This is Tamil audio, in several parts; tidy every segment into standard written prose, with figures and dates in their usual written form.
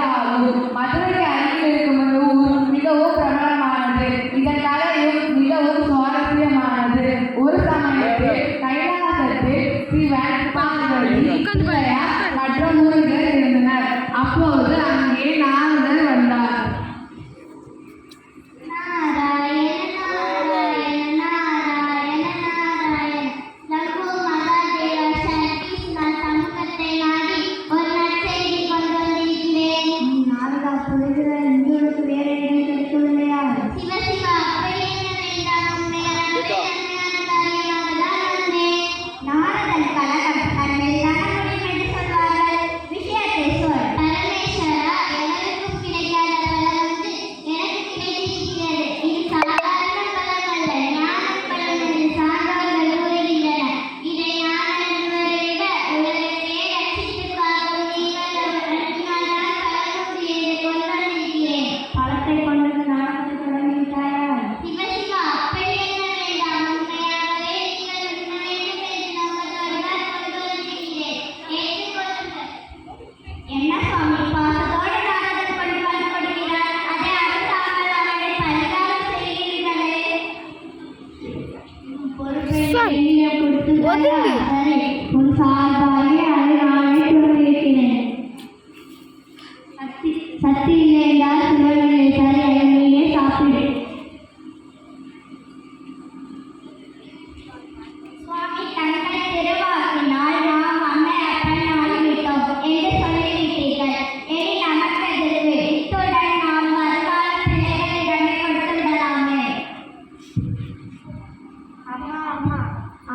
ஆகும். மதுரைக்கு அருகில் இருக்கும் இந்த ஊர் மிகவும் பிரபலமானது. இதன் கலையும் மிகவும் சுவாரஸ்யமானது. ஒரு சமயத்தில் கைலாசத்தில் ஸ்ரீ வேட்பாளர்கள் மற்றும் முருகர் இருந்தனர். அப்போது அங்கே நாரதர் வந்தார். சக்தி இல்லை என்றால் சிவனில்லை. சரி, நீயே சாப்பிடு. சுவாமி தங்கள் திருவாக்கினால் நாம் அம்மை அப்பன் ஆகிவிட்டோம் என்று சொல்லிவிட்டீர்கள். இனி நமக்கு எதிர்ப்பு. இத்துடன் நாம் வருங்கால பிள்ளைகளிடமே கொடுத்து விடலாமே. அம்மா அம்மா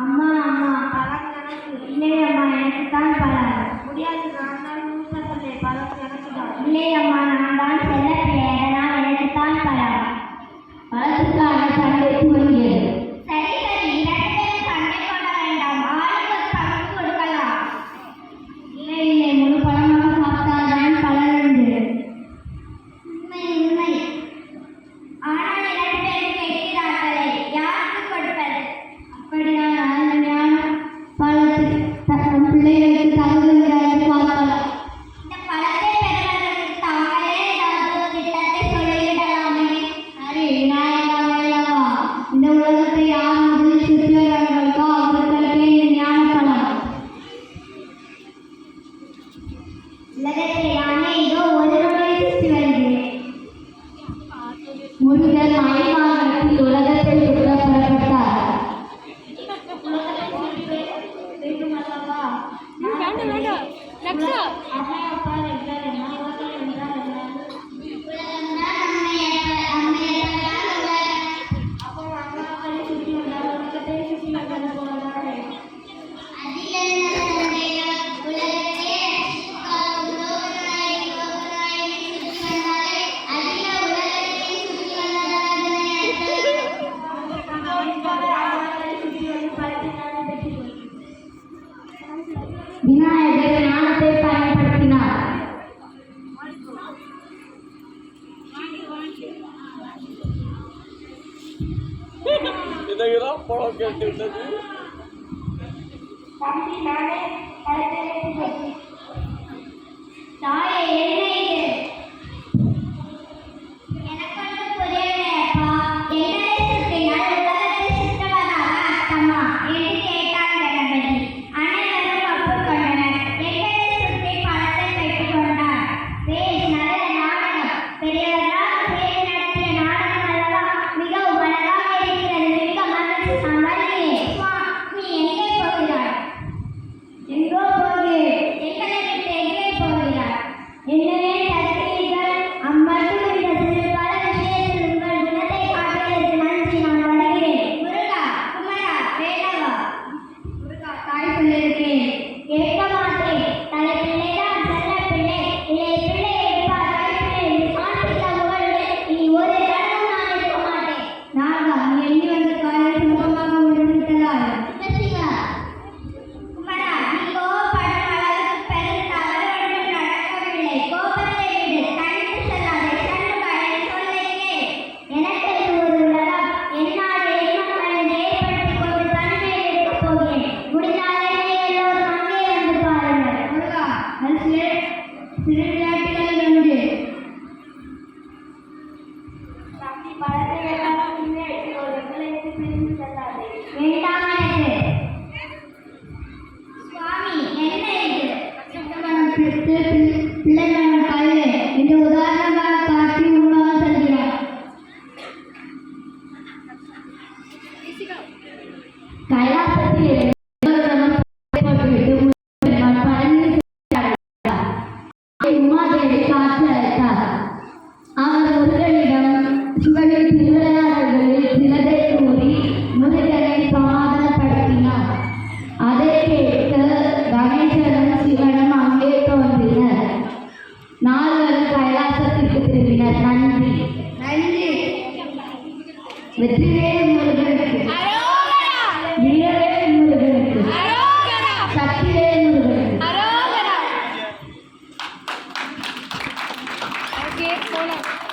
அம்மா அம்மா பழம் எனக்கு இல்லை. அம்மா எனக்கு தான் பழம் முடியாது. நான் தான் மூத்தவளே. பழம் எனக்கு தான் இல்லை. அம்மா நான் தான் செல்ல பிள்ளை. அதனால் எனக்கு தான் பழம். பழத்துக்கான சண்டை துவங்கியது. சரி சரி, 2 பேரும் சண்டை போட வேண்டாம். ஆளுக்கு ஒரு பழம் கொடுக்கலாம். இல்லை இல்லை, முழு பழமாக சாப்பிட்டால்தான் பலன் உண்டு. உண்மை உண்மை. ஆனால் 2 பேரும் கேட்கிறார்களே, யாருக்கு கொடுப்பது? அப்படியானால் ஞானம் பழத்துக்கு தம் பிள்ளைகளுக்கு தகுதியாக பார்க்கலாம். இந்த பழத்தை பெறுவதற்கு தாங்களே ஏதாவது திட்டத்தை சொல்லிவிடலாமே. சரி, விநாயகா அல்லவா, இந்த உலகத்தை யார் முதலில் சுற்றி வருகிறார்களோ அவர்களுக்கே இந்த ஞான பழம். உலகத்தை நானே இதோ ஒரு முறை சுற்றி வருகிறேன். முருகன் மலைவாகனத்தில் உலகத்தை சுற்ற புறப்பட்டார். விநாயகர் ஞானத்தை பயன்படுத்தினார். கோபுரம் பிள்ளைகளும் கல்லு என்று உதாரணமாக காட்டி உருவாக செல்கிறார். கைலாசத்தில் உமாதேவி காட்சி அளித்தார். அவர் முருகனிடம் சிவனின் திருவிளையாடல்களில் சிலதை கூறி முருகனை சமாதானப்படுத்தினார். அதை கேட்டு கணேசனும் சிவனும் அங்கே தோன்றினர். நால்வரும் கைலாசத்திற்கு திரும்பினர். நன்றி. நன்றி. வெற்றிவேல் முருகனுக்கு, வீரவேல் முருகனுக்கு, சக்திவேல் முருகனுக்கு. Okay, hold on.